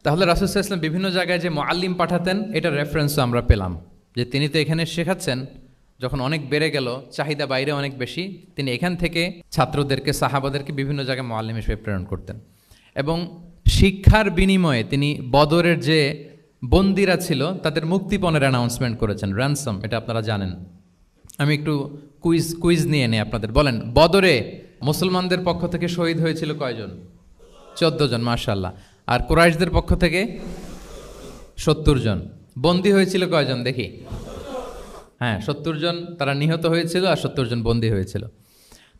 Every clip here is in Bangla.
তাহলে রাসূল সাল্লাল্লাহু আলাইহি ওয়াসাল্লাম বিভিন্ন জায়গায় যে মুআল্লিম পাঠাতেন এটার রেফারেন্সও আমরা পেলাম, যে তিনি তো এখানে শেখাচ্ছেন, যখন অনেক বেড়ে গেল, চাহিদা বাইরে অনেক বেশি, তিনি এখান থেকে ছাত্রদেরকে, সাহাবাদেরকে বিভিন্ন জায়গায় মুআল্লিম হিসেবে প্রেরণ করতেন। এবং শিক্ষার বিনিময়ে তিনি বদরের যে বন্দিরা ছিল তাদের মুক্তিপণের অ্যানাউন্সমেন্ট করেছেন, র্যানসম, এটা আপনারা জানেন। আমি একটু কুইজ নিয়ে নেই আপনাদের। বলেন, বদরে মুসলমানদের পক্ষ থেকে শহীদ হয়েছিল কয়জন? 14 জন, মাশাআল্লাহ। আর কুরাইশদের পক্ষ থেকে 70 জন। বন্দী হয়েছিল কয়জন দেখি? হ্যাঁ, 70 জন তারা নিহত হয়েছিল আর 70 জন বন্দী হয়েছিল।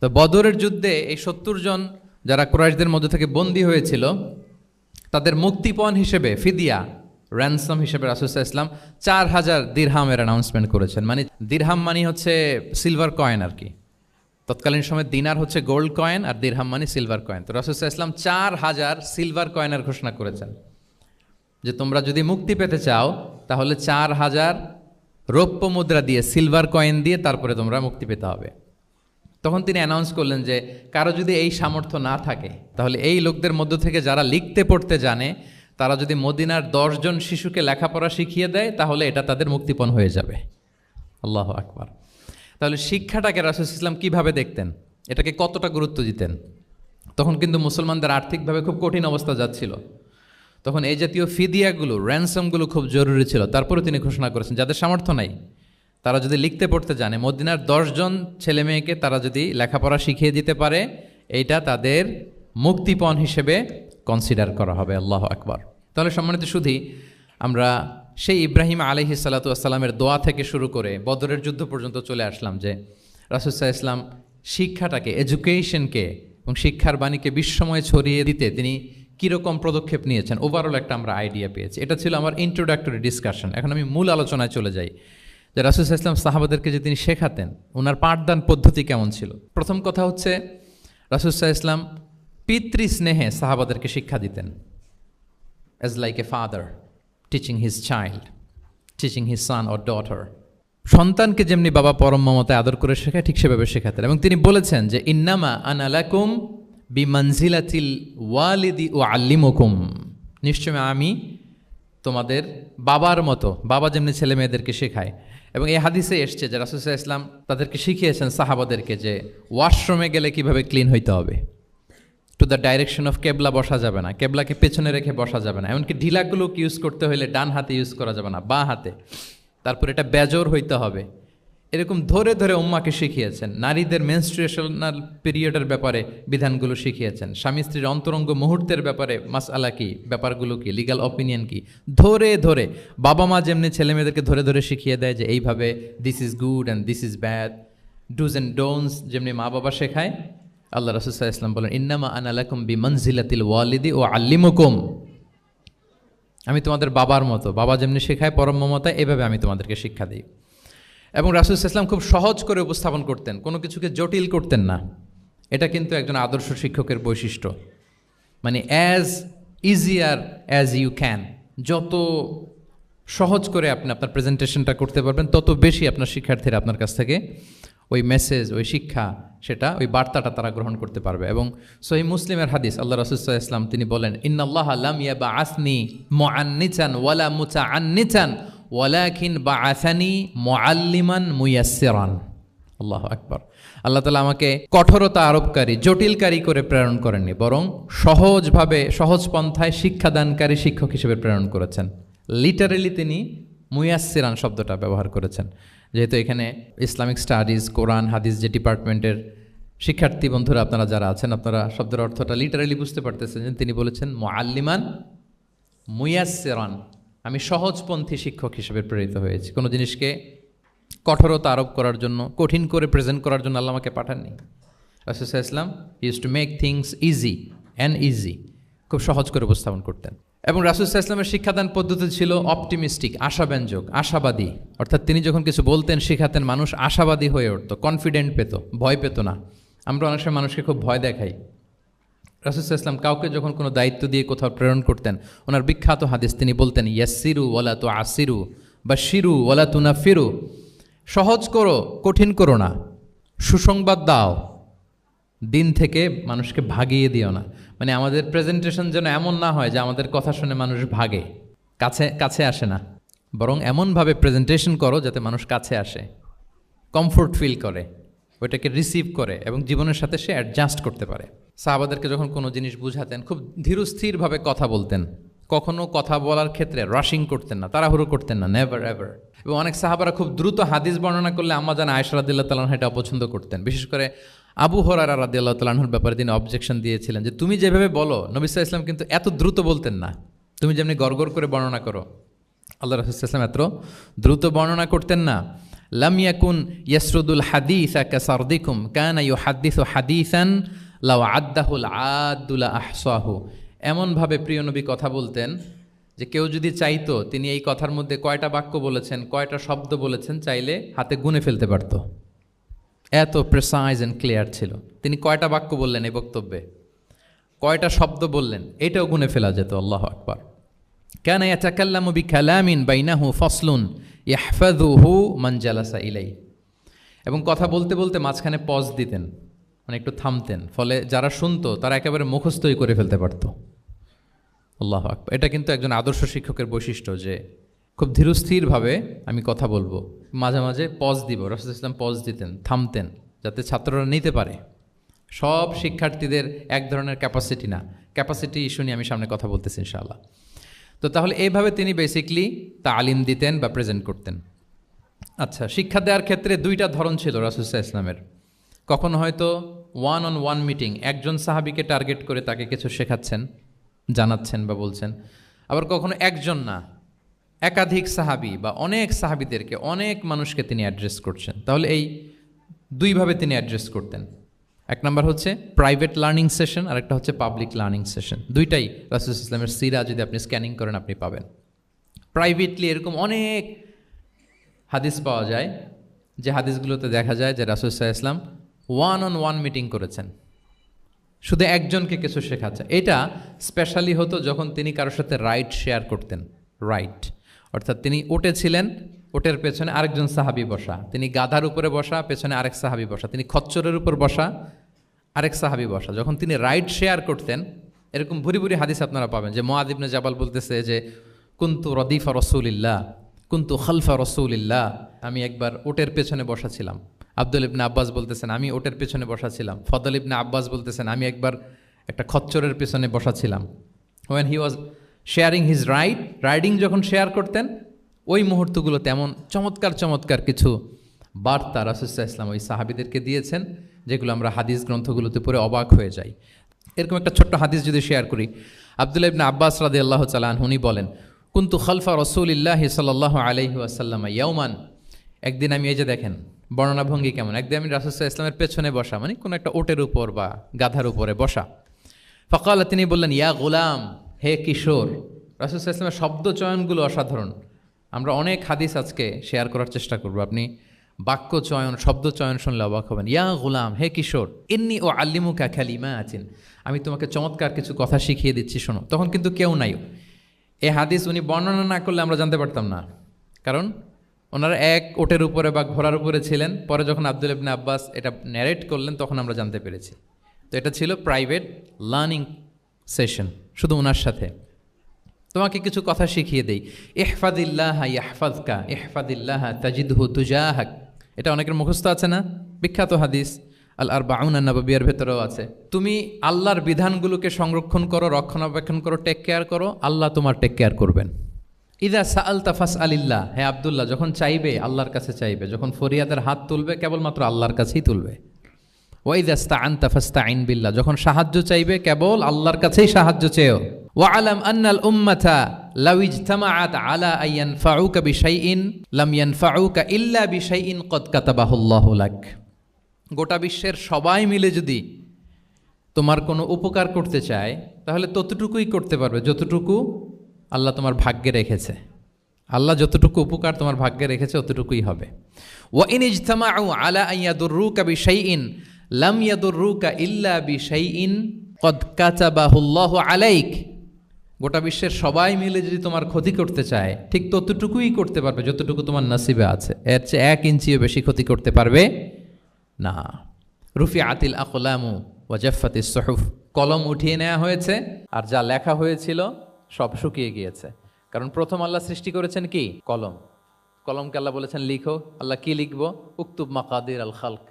তো বদরের যুদ্ধে এই 70 জন যারা কুরাইশদের মধ্যে থেকে বন্দী হয়েছিল তাদের মুক্তিপণ হিসেবে ফিদিয়া, র্যানসম হিসেবে রাসূল সাল্লাল্লাহু আলাইহি ওয়াসাল্লাম 4000 দিরহামের অ্যানাউন্সমেন্ট করেছেন। মানে দিরহাম মানে হচ্ছে সিলভার কয়েন আর কি। তৎকালীন সময় দিনার হচ্ছে গোল্ড কয়েন আর দিরহাম মানে সিলভার কয়েন। তো রাসূল সাল্লাল্লাহু আলাইহি ওয়াসাল্লাম 4000 সিলভার কয়েনের ঘোষণা করেছেন যে তোমরা যদি মুক্তি পেতে চাও তাহলে 4000 রৌপ্য মুদ্রা দিয়ে, সিলভার কয়েন দিয়ে তারপরে তোমরা মুক্তি পেতে হবে। তখন তিনি অ্যানাউন্স করলেন যে কারো যদি এই সামর্থ্য না থাকে তাহলে এই লোকদের মধ্য থেকে যারা লিখতে পড়তে জানে তারা যদি মদিনার 10 জন শিশুকে লেখাপড়া শিখিয়ে দেয় তাহলে এটা তাদের মুক্তিপণ হয়ে যাবে। আল্লাহু আকবার। তাহলে শিক্ষাটাকে রাসূল সাল্লাল্লাহু আলাইহি ওয়াসাল্লাম কীভাবে দেখতেন, এটাকে কতটা গুরুত্ব দিতেন? তখন কিন্তু মুসলমানদের আর্থিকভাবে খুব কঠিন অবস্থা যাচ্ছিল। তখন এই জাতীয় ফিদিয়াগুলো, র্যানসমগুলো খুব জরুরি ছিল। তারপরে তিনি ঘোষণা করেছেন যাদের সামর্থ্য নাই তারা যদি লিখতে পড়তে জানে, মদিনার 10 জন ছেলে মেয়েকে তারা যদি লেখাপড়া শিখিয়ে দিতে পারে, এইটা তাদের মুক্তিপণ হিসেবে কনসিডার করা হবে। আল্লাহু আকবার। তাহলে সম্মানিত সুধী, আমরা সেই ইব্রাহিম আলাইহিস সালাতু ওয়াস সালামের দোয়া থেকে শুরু করে বদরের যুদ্ধ পর্যন্ত চলে আসলাম যে রাসূল সাল্লাল্লাহু আলাইহি ওয়াসাল্লাম শিক্ষাটাকে, এডুকেশনকে এবং শিক্ষার বাণীকে বিশ্বময় ছড়িয়ে দিতে তিনি কীরকম পদক্ষেপ নিয়েছেন, ওভারঅল একটা আমরা আইডিয়া পেয়েছি। এটা ছিল আমার ইন্ট্রোডাক্টরি ডিসকাশন। এখন আমি মূল আলোচনায় চলে যাই যে রাসূল সাল্লাল্লাহু আলাইহি ওয়াসাল্লাম সাহাবাদেরকে যে তিনি শেখাতেন, ওনার পাঠদান পদ্ধতি কেমন ছিল। প্রথম কথা হচ্ছে রাসূল সাল্লাল্লাহু আলাইহি ওয়াসাল্লাম পিতৃস্নেহে সাহাবাদেরকে শিক্ষা দিতেন, as like a father teaching his child, teaching his son or daughter. সন্তানকে যেমনি বাবা পরম মমতায় আদর করে শেখায় ঠিক সেভাবে শেখাতেন। এবং তিনি বলেছেন যে ইন্নামা আনা লাকুম বিমানজিলাতিল ওয়ালিদি উআল্লিমুকুম, নিশ্চয় আমি তোমাদের বাবার মতো, বাবা যেমনি ছেলে মেয়েদেরকে শেখায়। এবং এই হাদিসে এসছে যে রাসূল সাল্লাল্লাহু আলাইহি ওয়াসাল্লাম তাদেরকে শিখিয়েছেন সাহাবাদেরকে যে ওয়াশরুমে গেলে কিভাবে ক্লিন হইতে হবে, টু দ্য ডাইরেকশন অফ কেবলা বসা যাবে না, কেবলাকে পেছনে রেখে বসা যাবে না, এমনকি ঢিলাগুলো ইউজ করতে হলে ডান হাতে ইউজ করা যাবে না, বাঁ হাতে। তারপর এটা বেজোর হইতে হবে। এরকম ধরে ধরে উম্মাকে শিখিয়েছেন। নারীদের মেনস্ট্রুয়েশনাল পিরিয়ডের ব্যাপারে বিধানগুলো শিখিয়েছেন। স্বামী স্ত্রীর অন্তরঙ্গ মুহূর্তের ব্যাপারে মাসআলা কি, ব্যাপারগুলো কি, লিগ্যাল অপিনিয়ন কি, ধরে ধরে বাবা মা যেমনি ছেলে মেয়েদেরকে ধরে ধরে শিখিয়ে দেয় যে এইভাবে this is good and this is bad, dos and don'ts যেমনি মা বাবা শেখায়, আল্লাহ রাসূল সাল্লাল্লাহু আলাইহি ওয়াসাল্লাম বলেন ইন্নামা আনা লাকুম বিমানজিলাতিল ওয়ালিদি উআল্লিমুকুম, আমি তোমাদের বাবার মতো, বাবা যেমনি শেখায় পরম মমতায়, এভাবে আমি তোমাদেরকে শিক্ষা দিই। এবং রাসূল সাল্লাল্লাহু আলাইহি ওয়াসাল্লাম খুব সহজ করে উপস্থাপন করতেন, কোনো কিছুকে জটিল করতেন না। এটা কিন্তু একজন আদর্শ শিক্ষকের বৈশিষ্ট্য। মানে as easier as you can, যত সহজ করে আপনি আপনার প্রেজেন্টেশনটা করতে পারবেন তত বেশি আপনার শিক্ষার্থীরা আপনার কাছ থেকে ওই মেসেজ, ওই শিক্ষা, সেটা ওই বার্তাটা তারা গ্রহণ করতে পারবে। এবং সহিহ মুসলিমের হাদিস, আল্লাহ রাসূল সাল্লাল্লাহু আলাইহি ওয়াসাল্লাম তিনি বলেন ইন্নাল্লাহা লাম ইয়াবআসনি মুআন্নিতান ওয়ালা মুতাআন্নিতান ওয়ালাকিন বাআসানি মুআল্লিমান মুয়াসসিরান। আল্লাহু আকবার। আল্লাহ তাআলা আমাকে কঠোরতা আরোপকারী, জটিলকারী করে প্রেরণ করেননি, বরং সহজভাবে, সহজ পন্থায় শিক্ষাদানকারী শিক্ষক হিসেবে প্রেরণ করেছেন। লিটারেলি তিনি মুয়াসসিরান শব্দটা ব্যবহার করেছেন। যেহেতু এখানে ইসলামিক স্টাডিজ, কোরআন, হাদিস যে ডিপার্টমেন্টের শিক্ষার্থী বন্ধুরা আপনারা যারা আছেন, আপনারা শব্দের অর্থটা লিটারেলি বুঝতে পারতেছেন যে তিনি বলেছেন মুআল্লিমান মুয়াসসিরান, আমি সহজপন্থী শিক্ষক হিসেবে প্রেরিত হয়েছি। কোনো জিনিসকে কঠোরতা আরোপ করার জন্য, কঠিন করে প্রেজেন্ট করার জন্য আল্লাহ আমাকে পাঠাননি। রাসূল সাল্লাল্লাহু আলাইহি ওয়াসাল্লাম use to make things easy and easy, খুব সহজ করে উপস্থাপন করতেন। এবং রাসূল সাল্লাল্লাহু আলাইহি ওয়াসাল্লামের শিক্ষাদান পদ্ধতি ছিল অপটিমিস্টিক, আশাব্যঞ্জক, আশাবাদী। অর্থাৎ তিনি যখন কিছু বলতেন, শেখাতেন, মানুষ আশাবাদী হয়ে উঠত, কনফিডেন্ট পেত, ভয় পেত না। আমরা অনেক সময় মানুষকে খুব ভয় দেখাই। রাসূল সাল্লাল্লাহু আলাইহি ওয়াসাল্লাম কাউকে যখন কোনো দায়িত্ব দিয়ে কোথাও প্রেরণ করতেন, ওনার বিখ্যাত হাদিস তিনি বলতেন ইয়াসসিরু ওয়ালা তুআসসিরু বাশশিরু ওয়ালা তুনাফিরু, সহজ করো, কঠিন করো না, সুসংবাদ দাও, দিন থেকে মানুষকে ভাগিয়ে দিও না। মানে আমাদের প্রেজেন্টেশন যেন এমন না হয় যে আমাদের কথা শুনে মানুষ ভাগে, কাছে কাছে আসে না, বরং এমনভাবে প্রেজেন্টেশন করো যাতে মানুষ কাছে আসে, কমফোর্ট ফিল করে, ওইটাকে রিসিভ করে এবং জীবনের সাথে সে অ্যাডজাস্ট করতে পারে। সাহাবাদেরকে যখন কোনো জিনিস বুঝাতেন খুব ধীরস্থিরভাবে কথা বলতেন, কখনো কথা বলার ক্ষেত্রে রাশিং করতেন না, তাড়াহুড়ো করতেন না, নেভার এভার। এবং অনেক সাহাবারা খুব দ্রুত হাদিস বর্ণনা করলে আম্মা জান আয়েশা রাদিয়াল্লাহু তাআলা আনহা এটা অপছন্দ করতেন। বিশেষ করে আবু হুরায়রা রাদিয়াল্লাহু তাআলা আনহুর ব্যাপারে তিনি অবজেকশন দিয়েছিলেন যে তুমি যেভাবে বলো, নবী সাল্লাল্লাহু আলাইহি ওয়াসাল্লাম কিন্তু এত দ্রুত বলতেন না, তুমি যেমনি গড়গড় করে বর্ণনা করো, আল্লাহ রাসূল সাল্লাল্লাহু আলাইহি ওয়াসাল্লাম এত দ্রুত বর্ণনা করতেন না। লাম ইয়াকুন ইয়াসরুদুল হাদিসা কাসারদিকুম কানা ইউহাদ্দিসু হাদিসান লাউ আদ্দাহুল আদ্দুলা আহসাহু। এমনভাবে প্রিয় নবী কথা বলতেন যে কেউ যদি চাইতো তিনি এই কথার মধ্যে কয়টা বাক্য বলেছেন, কয়টা শব্দ বলেছেন, চাইলে হাতে গুনে ফেলতে পারত। এত প্রেসাইজ অ্যান্ড ক্লিয়ার ছিল। তিনি কয়টা বাক্য বললেন এই বক্তব্যে, কয়টা শব্দ বললেন, এটাও গুনে ফেলা যেত। আল্লাহু আকবার। কানা ইয়াতাকাল্লামু বিকালামিন বাইনাহু ফাসলুন ইয়াহফাযুহু মান জালাসা ইলাইহি। এবং কথা বলতে বলতে মাঝখানে পজ দিতেন, মানে একটু থামতেন, ফলে যারা শুনতো তারা একেবারে মুখস্থই করে ফেলতে পারত। আল্লাহু আকবার। এটা কিন্তু একজন আদর্শ শিক্ষকের বৈশিষ্ট্য যে খুব ধীরস্থিরভাবে আমি কথা বলবো, মাঝে মাঝে পজ দিব। রাসূল সাল্লাল্লাহু আলাইহি ওয়াসাল্লাম পজ দিতেন, থামতেন, যাতে ছাত্ররা নিতে পারে। সব শিক্ষার্থীদের এক ধরনের ক্যাপাসিটি না, ক্যাপাসিটি ইস্যু নিয়ে আমি সামনে কথা বলতেছি ইনশাআল্লাহ। তো তাহলে এইভাবে তিনি বেসিকলি তালিম দিতেন বা প্রেজেন্ট করতেন। আচ্ছা, শিক্ষা দেওয়ার ক্ষেত্রে দুইটা ধরন ছিল রাসূল সাল্লাল্লাহু আলাইহি ওয়াসাল্লামের। কখনো হয়তো ওয়ান অন ওয়ান মিটিং, একজন সাহাবীকে টার্গেট করে তাকে কিছু শেখাচ্ছেন, জানাচ্ছেন বা বলছেন। আবার কখনো একজন না, একাধিক সাহাবী বা অনেক সাহাবীদেরকে, অনেক মানুষকে তিনি অ্যাড্রেস করছেন। তাহলে এই দুইভাবে তিনি অ্যাড্রেস করতেন। এক নম্বর হচ্ছে প্রাইভেট লার্নিং সেশন, আর একটা হচ্ছে পাবলিক লার্নিং সেশন। দুইটাই রাসূল সাল্লাল্লাহু আলাইহি ওয়াসাল্লামের সিরা যদি আপনি স্ক্যানিং করেন আপনি পাবেন। প্রাইভেটলি এরকম অনেক হাদিস পাওয়া যায় যে হাদিসগুলোতে দেখা যায় যে রাসূল সাল্লাল্লাহু আলাইহি ওয়াসাল্লাম ওয়ান অন ওয়ান মিটিং করেছেন, শুধু একজনকে কিছু শেখাচ্ছে। এটা স্পেশালি হতো যখন তিনি কারোর সাথে রাইড শেয়ার করতেন। রাইড অর্থাৎ তিনি ওটে ছিলেন, ওটের পেছনে আরেকজন সাহাবী বসা, তিনি গাধার উপরে বসা, পেছনে আরেক সাহাবী বসা, তিনি খচ্চরের উপর বসা, আরেক সাহাবী বসা। যখন তিনি রাইড শেয়ার করতেন, এরকম ভুরি ভুরি হাদিস আপনারা পাবেন যে মুআয ইবনে জাবাল বলতেছে যে কুনতু রদিফা রাসূলিল্লাহ, কুনতু খালফা রাসূলিল্লাহ, আমি একবার ওটের পেছনে বসা ছিলাম। আব্দুল ইবনে আব্বাস বলতেছেন আমি ওটের পেছনে বসা ছিলাম। ফদল ইবনে আব্বাস বলতেছেন আমি একবার একটা খচ্চরের পেছনে বসা ছিলাম। When he was sharing his riding যখন শেয়ার করতেন, ওই মুহূর্তগুলো তেমন চমৎকার চমৎকার কিছু বার্তা রাসূল সাল্লাল্লাহু আলাইহি ওয়াসাল্লাম ওই সাহাবীদেরকে দিয়েছেন, যেগুলো আমরা হাদিস গ্রন্থগুলোতে পড়ে অবাক হয়ে যাই। এরকম একটা ছোট্ট হাদিস যদি শেয়ার করি, আব্দুল্লাহ ইবনে আব্বাস রাদিয়াল্লাহু তাআলা আনহু উনি বলেন কুনতু খালফা রাসূলিল্লাহি সাল্লাল্লাহু আলাইহি ওয়াসাল্লাম ইয়াওমান। একদিন আমি, এই যে দেখেন বর্ণনা ভঙ্গি কেমন, একদিন আমি রাসূল সাল্লাল্লাহু আলাইহি ওয়াসাল্লামের পেছনে বসা, মানে কোনো একটা ওটের উপর বা গাধার উপরে বসা। ফাকালা, তিনি বললেন ইয়া গুলাম, হে কিশোর। রাসূল সাল্লাল্লাহু আলাইহি ওয়াসাল্লামের শব্দ চয়নগুলো অসাধারণ। আমরা অনেক হাদিস আজকে শেয়ার করার চেষ্টা করব, আপনি বাক্য চয়ন, শব্দ চয়ন শুনলে অবাক হবেন। ইয়া গুলাম, হে কিশোর, ইন্নী ও আল্লিমুকা কালিমাতিন, আমি তোমাকে চমৎকার কিছু কথা শিখিয়ে দিচ্ছি, শোনো। তখন কিন্তু কেউ নাই। এই হাদিস উনি বর্ণনা না করলে আমরা জানতে পারতাম না, কারণ ওনারা এক ওটের উপরে বা ঘোড়ার উপরে ছিলেন। পরে যখন আব্দুল ইবনে আব্বাস এটা ন্যারেট করলেন তখন আমরা জানতে পেরেছি। তো এটা ছিল প্রাইভেট লার্নিং সেশন, শুধু ওনার সাথে। তোমাকে কিছু কথা শিখিয়ে দেই। ইহফাদিল্লাহ ইয়াহফাযকা, ইহফাদিল্লাহ তাজিদহু তুজাহাক। এটা অনেকের মুখস্থ আছে না, বিখ্যাত হাদিস আল আরবাউন আন-নববিয়ার ভেতরেও আছে। তুমি আল্লাহর বিধানগুলোকে সংরক্ষণ করো, রক্ষণাবেক্ষণ করো, টেক কেয়ার করো, আল্লাহ তোমার টেক কেয়ার করবেন। ইদা সাআলতা ফাসআলিল্লাহ, হে আব্দুল্লাহ, যখন চাইবে আল্লাহর কাছে চাইবে, যখন ফরিয়াদের হাত তুলবে কেবলমাত্র আল্লাহর কাছেই তুলবে। ওয়াইদা ইসতাআনতা ফাসতাইন বিল্লাহ, যখন সাহায্য চাইবে কেবল আল্লাহর কাছেই সাহায্য চেও। ওয়া'লাম আন্নাল উম্মাতা লাউ ইজতামাআত আলা আন ইয়ানফাউকা বিশাইইন লাম ইয়ানফাউকা ইল্লা বিশাইইন ক্বাদ কাতাবাহুল্লাহু লাক। গোটা বিশ্বের সবাই মিলে যদি তোমার কোনো উপকার করতে চায় তাহলে ততটুকুই করতে পারবে যতটুকু আল্লাহ তোমার ভাগ্যে রেখেছে। আল্লাহ যতটুকু উপকার তোমার ভাগ্যে রেখেছে অতটুকুই হবে। ওয়া ইন ইজতামাউ আলা আন ইয়াদুররুকা বিশাইইন লাম ইয়াদুররুকা ইল্লা বিশাইইন ক্বাদ কাতাবাহুল্লাহু আলাইক। গোটা বিশ্বের সবাই মিলে যদি তোমার ক্ষতি করতে চায় ঠিক ততটুকুই করতে পারবে যতটুকু তোমার নসিবে আছে, এর চেয়ে 1 ইঞ্চিও বেশি ক্ষতি করতে পারবে না। রুফিআতিল আকলামু ওয়াজাফাতিস সুহুফ, কলম উঠিয়ে নেওয়া হয়েছে আর যা লেখা হয়েছিল সব শুকিয়ে গিয়েছে। কারণ প্রথম আল্লাহ সৃষ্টি করেছেন কি? কলম। কলমকে আল্লাহ বলেছেন লিখো। আল্লাহ কি লিখবো? উকতুব মাকাদির আল খালক,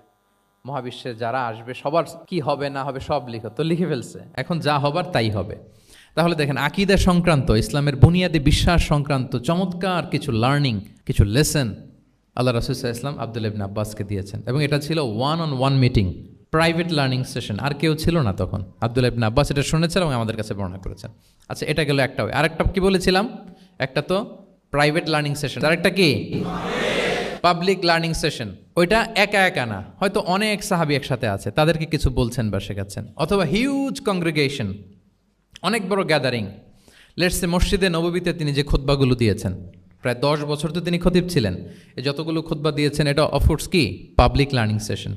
মহাবিশ্বে যারা আসবে সবার কি হবে না হবে সব লিখো। তো লিখে ফেলছে, এখন যা হবার তাই হবে। তাহলে দেখেন, আকীদা সংক্রান্ত, ইসলামের বুনিয়াদী বিশ্বাস সংক্রান্ত চমৎকার কিছু লার্নিং, কিছু লেসন আল্লাহ রাসূল সাল্লাল্লাহু আলাইহি ওয়াসাল্লাম আব্দুল্লাহ ইবনে আব্বাসকে দিয়েছেন। এবং এটা ছিল one on one meeting, private learning session. আর কেউ ছিল না তখন। আব্দুল্লাহ ইবনে আব্বাস এটা শুনেছেন এবং আমাদের কাছে বর্ণনা করেছেন। আচ্ছা, এটা গেল একটা। আরেকটা কি বলেছিলাম? একটা তো প্রাইভেট লার্নিং সেশন, আরেকটা কি পাবলিক লার্নিং সেশন। ওইটা একা একা না, হয়তো অনেক সাহাবী একসাথে আছে, তাদেরকে কিছু বলছেন বা শেখাচ্ছেন। অথবা হিউজ কংগ্রেগেশন, অনেক বড় গ্যাদারিং। লেটস সে মসজিদে নববীতে তিনি যে খুতবাগুলো দিয়েছেন, প্রায় 10 বছর তো তিনি খতিব ছিলেন, এই যতগুলো খুতবা দিয়েছেন এটা অফকোর্স কি পাবলিক লার্নিং সেশন।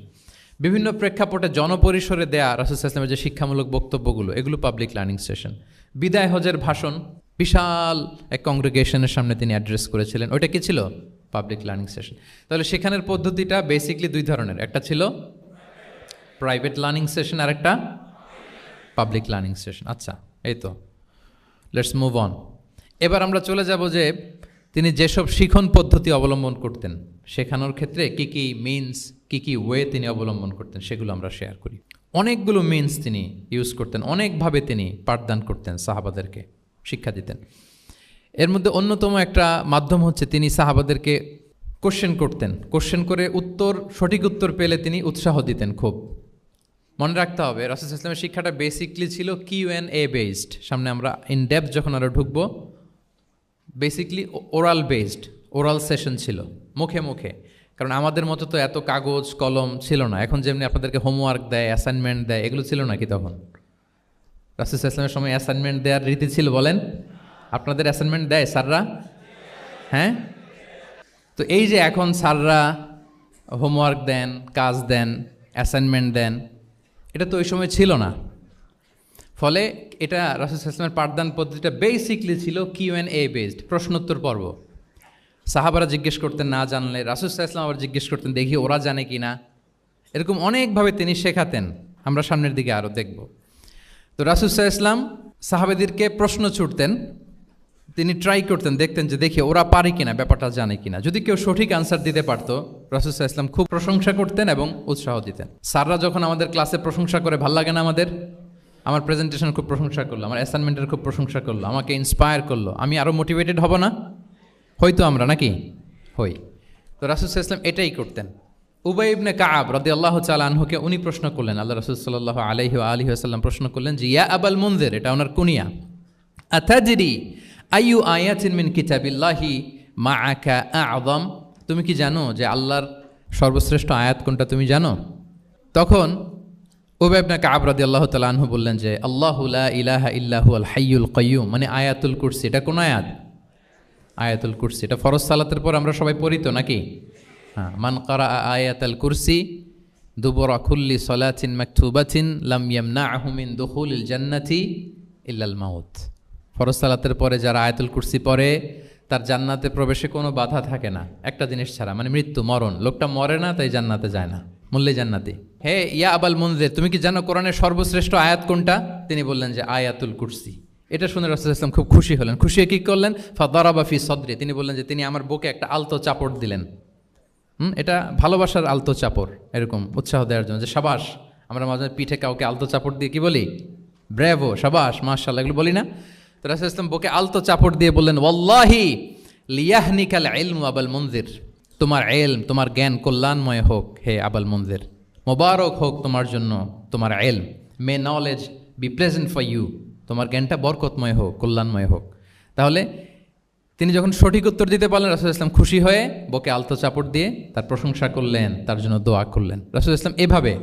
বিভিন্ন প্রেক্ষাপটে জনপরিসরে দেয়া রাসূল সাল্লাল্লাহু আলাইহি ওয়াসাল্লামের যে শিক্ষামূলক বক্তব্যগুলো, এগুলো পাবলিক লার্নিং সেশন। বিদায় হজের ভাষণ বিশাল এক কংগ্রেগেশনের সামনে তিনি অ্যাড্রেস করেছিলেন, ওইটা কি ছিল? Public learning session. তাহলে সেখানের পদ্ধতিটা বেসিকলি দুই ধরনের, একটা ছিল প্রাইভেট লার্নিং সেশন আর একটা পাবলিক লার্নিং সেশন। আচ্ছা, এই তো, লেটস মুভ অন। এবার আমরা চলে যাব যে তিনি যেসব শিখন পদ্ধতি অবলম্বন করতেন, শেখানোর ক্ষেত্রে কি কি মিনস, কি কি ওয়ে তিনি অবলম্বন করতেন, সেগুলো আমরা শেয়ার করি। অনেকগুলো মিনস তিনি ইউজ করতেন, অনেকভাবে তিনি পাঠদান করতেন, সাহাবাদেরকে শিক্ষা দিতেন। এর মধ্যে অন্যতম একটা মাধ্যম হচ্ছে তিনি সাহাবাদেরকে কোশ্চেন করতেন। কোশ্চেন করে সঠিক উত্তর পেলে তিনি উৎসাহ দিতেন খুব। মনে রাখতে হবে রাসূল সাল্লাল্লাহু আলাইহি ওয়াসাল্লামের শিক্ষাটা বেসিকলি ছিল Q&A বেসড। সামনে আমরা ইন ডেপথ যখন আরও ঢুকবো, basically oral based, oral session ছিল, মুখে মুখে। কারণ আমাদের মতো তো এত কাগজ কলম ছিল না। এখন যেমনি আপনাদেরকে হোমওয়ার্ক দেয়, অ্যাসাইনমেন্ট দেয়, এগুলো ছিল নাকি তখন? রাসূল সাল্লাল্লাহু আলাইহি ওয়াসাল্লামের সময় অ্যাসাইনমেন্ট দেওয়ার রীতি ছিল? বলেন, আপনাদের অ্যাসাইনমেন্ট দেয় স্যাররা? হ্যাঁ। তো এই যে এখন স্যাররা হোমওয়ার্ক দেন, কাজ দেন, অ্যাসাইনমেন্ট দেন, এটা তো ওই সময় ছিল না। ফলে এটা রাসূল সাল্লাল্লাহু আলাইহি ওয়াসাল্লামের পাঠদান পদ্ধতিটা বেসিকলি ছিল Q&A বেসড, প্রশ্নোত্তর পর্ব। সাহাবারা জিজ্ঞেস করতেন, না জানলে রাসূল সাল্লাল্লাহু আলাইহি ওয়াসাল্লাম আবার জিজ্ঞেস করতেন, দেখি ওরা জানে কি না। এরকম অনেকভাবে তিনি শেখাতেন, আমরা সামনের দিকে আরও দেখব। তো রাসূল সাল্লাল্লাহু আলাইহি ওয়াসাল্লাম সাহাবাদেরকে প্রশ্ন ছুড়তেন, তিনি ট্রাই করতেন, দেখতেন যে দেখি ওরা পারে কিনা, ব্যাপারটা জানে কিনা। যদি কেউ সঠিক আনসার দিতে পারতো, রাসূল সাল্লাল্লাহু আলাইহি ওয়াসাল্লাম খুব প্রশংসা করতেন এবং উৎসাহ দিতেন। স্যাররা যখন আমাদের ক্লাসে প্রশংসা করে, ভাল লাগে না আমাদের? আমার প্রেজেন্টেশন খুব প্রশংসা করলো, আমার অ্যাসাইনমেন্টের খুব প্রশংসা করলো, আমাকে ইন্সপায়ার করলো, আমি আরও মোটিভেটেড হব না? হয়তো আমরা নাকি হই। তো রাসূল সাল্লাল্লাহু আলাইহি ওয়াসাল্লাম এটাই করতেন। উবাই ইবনে কাআব রাদিয়াল্লাহু তাআলা আনহুকে উনি প্রশ্ন করলেন, আল্লাহ রাসূল সাল্লাল্লাহু আলাইহি ওয়া আলিহি ওয়াসাল্লাম প্রশ্ন করলেন যে, ইয়া আবাল মুনজির, এটা ওনার কুনিয়া, আতাদরি আইয়ু আয়াতিন মিন কিতাবিল্লাহি মাআকা আ'যাম, তুমি কি জানো যে আল্লাহর সর্বশ্রেষ্ঠ আয়াত কোনটা, তুমি জানো? তখন উবাই ইবনে কাআব রাদিয়াল্লাহু তাআলা আনহু বললেন যে, আল্লাহু লা ইলাহা ইল্লা হুয়াল হাইয়ুল কাইয়্যুম, মানে আয়াতুল কুরসি। এটা কোন আয়াত? আয়াতুল কুরসি। এটা ফরজ সালাতের পর আমরা সবাই পড়ি তো নাকি? হ্যাঁ, মান কারা আয়াতুল কুরসি দুবরা কুল্লি সালাতিন মাকতুবাতিন লাম ইয়ামনাহু মিন দুখুলিল জান্নাতি ইল্লাল মাউত। ফরজ সালাতের পরে যারা আয়াতুল কুরসি পড়ে, তার জান্নাতে প্রবেশে কোনো বাধা থাকে না, একটা জিনিস ছাড়া, মানে মৃত্যু, মরণ। লোকটা মরে না, তাই জান্নাতে যায় না, মূল্যে জান্নাতি। হে ইয়া আবাল মুনজির, তুমি কি জানো কোরআনের সর্বশ্রেষ্ঠ আয়াত কোনটা? তিনি বললেন যে আয়াতুল কুরসি। এটা শুনে রাসূল সাল্লাল্লাহু আলাইহি ওয়াসাল্লাম খুব খুশি হলেন। খুশি হয়ে কী করলেন? ফাদারাবা ফি সদরি, তিনি বললেন যে তিনি আমার বুকে একটা আলতো চাপড় দিলেন। এটা ভালোবাসার আলতো চাপড়, এরকম উৎসাহ দেওয়ার জন্য, যে সাবাস। আমরা মাঝে পিঠে কাউকে আলতো চাপড় দিয়ে কি বলি? ব্রেভো, সাবাস, মাশাআল্লাহ, এগুলো বলি না? তো রাসূল সাল্লাল্লাহু আলাইহি ওয়াসাল্লাম বুকে আলতো চাপড় দিয়ে বললেন, ওয়াল্লাহি লিয়াহনিকাল ইলমু আবাল মুনজির, তোমার ইলম, তোমার জ্ঞান কল্যাণময় হোক হে আবাল মুনজির, মোবারক হোক তোমার জন্য তোমার ইলম। May knowledge be pleasant for you, তোমার জ্ঞানটা বরকতময় হোক, কল্যাণময় হোক। তাহলে তিনি যখন সঠিক উত্তর দিতে পারলেন, রাসূল সাল্লাল্লাহু আলাইহি ওয়াসাল্লাম খুশি হয়ে বুকে আলতো চাপড় দিয়ে তার প্রশংসা করলেন, তার জন্য দোয়া করলেন। রাসূল সাল্লাল্লাহু আলাইহি ওয়াসাল্লাম এভাবে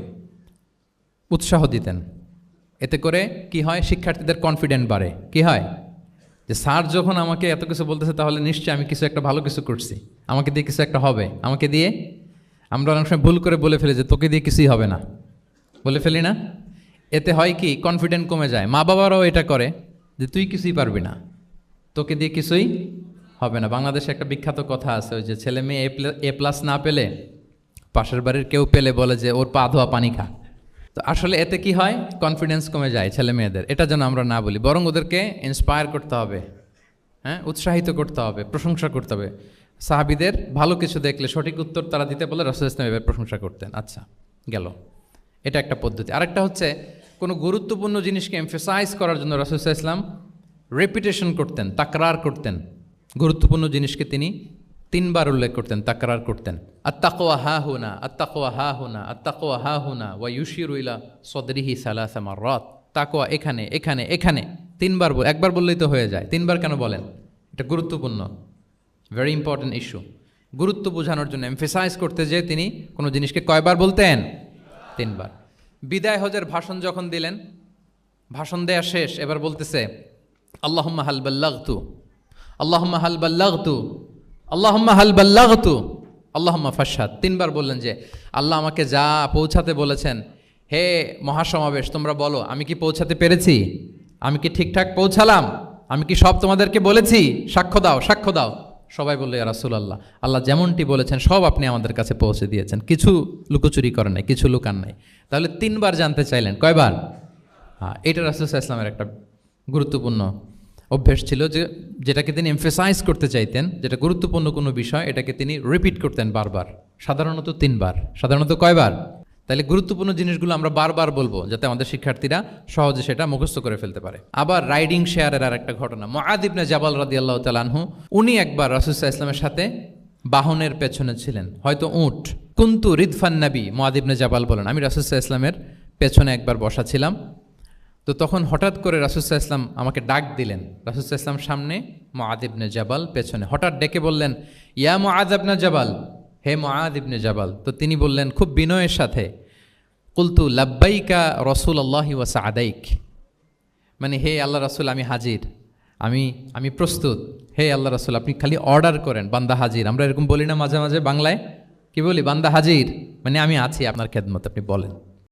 উৎসাহ দিতেন। এতে করে কি হয়? শিক্ষার্থীদের কনফিডেন্ট বাড়ে। কি হয়? যে স্যার যখন আমাকে এত কিছু বলতেছে, তাহলে নিশ্চয়ই আমি কিছু একটা ভালো কিছু করছি, আমাকে দিয়ে কিছু একটা হবে। আমাকে দিয়ে, আমরা অনেক সময় ভুল করে বলে ফেলি যে তোকে দিয়ে কিছুই হবে না, বলে ফেলি না? এতে হয় কি? কনফিডেন্ট কমে যায়। মা বাবারাও এটা করে যে তুই কিছুই পারবি না, তোকে দিয়ে কিছুই হবে না। বাংলাদেশে একটা বিখ্যাত কথা আছে, ওই যে ছেলে মেয়ে A+ না পেলে পাশের বাড়ির কেউ পেলে বলে যে ওর পা ধোয়া পানি খা। তো আসলে এতে কি হয়, কনফিডেন্স কমে যায় ছেলে মেয়েদের। এটা যেন আমরা না বলি, বরং ওদেরকে ইন্সপায়ার করতে হবে, হ্যাঁ, উৎসাহিত করতে হবে, প্রশংসা করতে হবে। সাহাবীদের ভালো কিছু দেখলে সঠিক উত্তর তারা দিতে বলে রাসূল ইসলাম এবার প্রশংসা করতেন। আচ্ছা, গেল, এটা একটা পদ্ধতি। আরেকটা হচ্ছে কোনো গুরুত্বপূর্ণ জিনিসকে এমফেসাইজ করার জন্য রাসূল ইসলাম রেপিটেশন করতেন, তাকরার করতেন। গুরুত্বপূর্ণ জিনিসকে তিনি 3 বার উল্লেখ করতেন, তাকরার করতেন। আত্তাকওয়া হা হুনা, আত্তাকওয়া হা হুনা, আত্তাকওয়া হা হুনা, ওয়া ইউশিরু ইলা সদরিহি সালাসা মাররাত। তাকওয়া এখানে, এখানে, এখানে 3 বার। একবার বললেই তো হয়ে যায়, 3 বার কেন বলেন? এটা গুরুত্বপূর্ণ, ভেরি ইম্পর্টেন্ট ইস্যু। গুরুত্ব বোঝানোর জন্য এমফেসাইজ করতে যেয়ে তিনি কোনো জিনিসকে কয়বার বলতেন? 3 বার। বিদায় হজের ভাষণ যখন দিলেন, ভাষণ দেয়া শেষ, এবার বলতেছে আল্লাহুম্মা হাল বাল্লাগতু, আল্লাহুম্মা হাল বাল্লাগতু, আল্লাহুম্মা হাল বাল্লাগতু, আল্লাহুম্মা ফাশহাদ। 3 বার বললেন যে আল্লাহ আমাকে যা পৌঁছাতে বলেছেন, হে মহাসমাবেশ তোমরা বলো আমি কি পৌঁছাতে পেরেছি? আমি কি ঠিকঠাক পৌঁছালাম? আমি কি সব তোমাদেরকে বলেছি? সাক্ষ্য দাও, সাক্ষ্য দাও। সবাই বললো ইয়া রাসূলুল্লাহ, আল্লাহ যেমনটি বলেছেন সব আপনি আমাদের কাছে পৌঁছে দিয়েছেন, কিছু লুকোচুরি করেন নাই, কিছু লুকান নাই। তাহলে 3 বার জানতে চাইলেন, কয়বার? হ্যাঁ, এটা রাসূল সাল্লাল্লাহু আলাইহি ওয়াসাল্লামের একটা গুরুত্বপূর্ণ অভ্যেস ছিল, যে যেটাকে তিনি এমফেসাইজ করতে চাইতেন, যেটা গুরুত্বপূর্ণ কোনো বিষয়, এটাকে তিনি রিপিট করতেন বারবার, সাধারণত 3 বার। সাধারণত কয়বার? তাহলে গুরুত্বপূর্ণ জিনিসগুলো আমরা বারবার বলবো, যাতে আমাদের শিক্ষার্থীরা সহজে সেটা মুখস্থ করে ফেলতে পারে। আবার রাইডিং শেয়ারের আর একটা ঘটনা, মুআয ইবনে জাবাল রাদিয়াল্লাহু তাআলা আনহু, উনি একবার রাসূল সাল্লাল্লাহু আলাইহি ওয়াসাল্লামের সাথে বাহনের পেছনে ছিলেন, হয়তো উট। কুনতু রিদফান নবী, মুআয ইবনে জাবাল বলেন, আমি রাসূল সাল্লাল্লাহু আলাইহি ওয়াসাল্লামের পেছনে একবার বসা ছিলাম। তো তখন হঠাৎ করে রাসূল সাল্লাল্লাহু আলাইহি ওয়াসাল্লাম আমাকে ডাক দিলেন। রাসূল সাল্লাল্লাহু আলাইহি ওয়াসাল্লাম সামনে, মুআয ইবনে জাবাল পেছনে। হঠাৎ ডেকে বললেন, ইয়া মুআয ইবনে জাবাল, হে মুআয ইবনে জাবাল। তো তিনি বললেন খুব বিনয়ের সাথে, কুলতু লাব্বাইকা রাসূলুল্লাহি ওয়া সা'দাইক, মানে হে আল্লাহ রাসূল আমি হাজির, আমি প্রস্তুত। হে আল্লাহ রাসূল আপনি খালি অর্ডার করেন, বান্দা হাজির। আমরা এরকম বলি না মাঝে মাঝে বাংলায়? কি বলি? বান্দা হাজির, মানে আমি আছি আপনার খেদমত, আপনি বলেন।